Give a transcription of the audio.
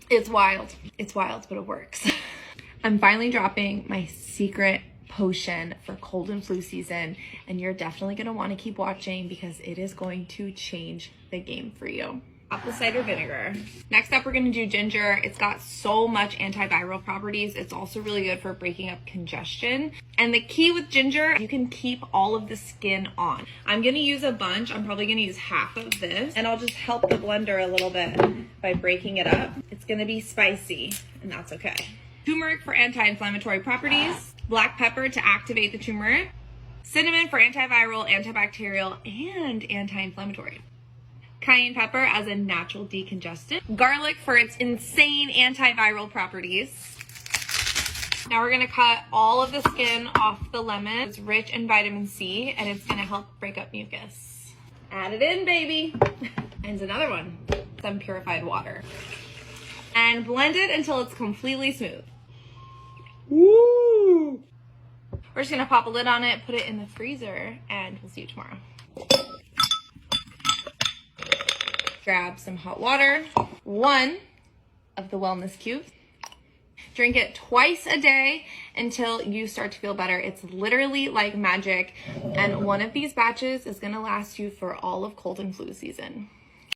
It's wild. It's wild, but it works. I'm finally dropping my secret potion for cold and flu season, and you're definitely going to want to keep watching because it is going to change the game for you. Apple cider vinegar. Next up, we're going to do ginger. It's got so much antiviral properties. It's also really good for breaking up congestion. And the key with ginger, you can keep all of the skin on. I'm going to use a bunch. I'm probably going to use half of this, and I'll just help the blender a little bit by breaking it up. It's going to be spicy, and that's okay. Turmeric for anti-inflammatory properties. Black pepper to activate the turmeric. Cinnamon for antiviral, antibacterial, and anti-inflammatory. Cayenne pepper as a natural decongestant. Garlic for its insane antiviral properties. Now we're gonna cut all of the skin off the lemon. It's rich in vitamin C and it's gonna help break up mucus. Add it in, baby. And another one, some purified water. And blend it until it's completely smooth. Woo! We're just gonna pop a lid on it, put it in the freezer, and we'll see you tomorrow. Grab some hot water, 1 of the wellness cubes. Drink it twice a day until you start to feel better. It's literally like magic. And one of these batches is gonna last you for all of cold and flu season.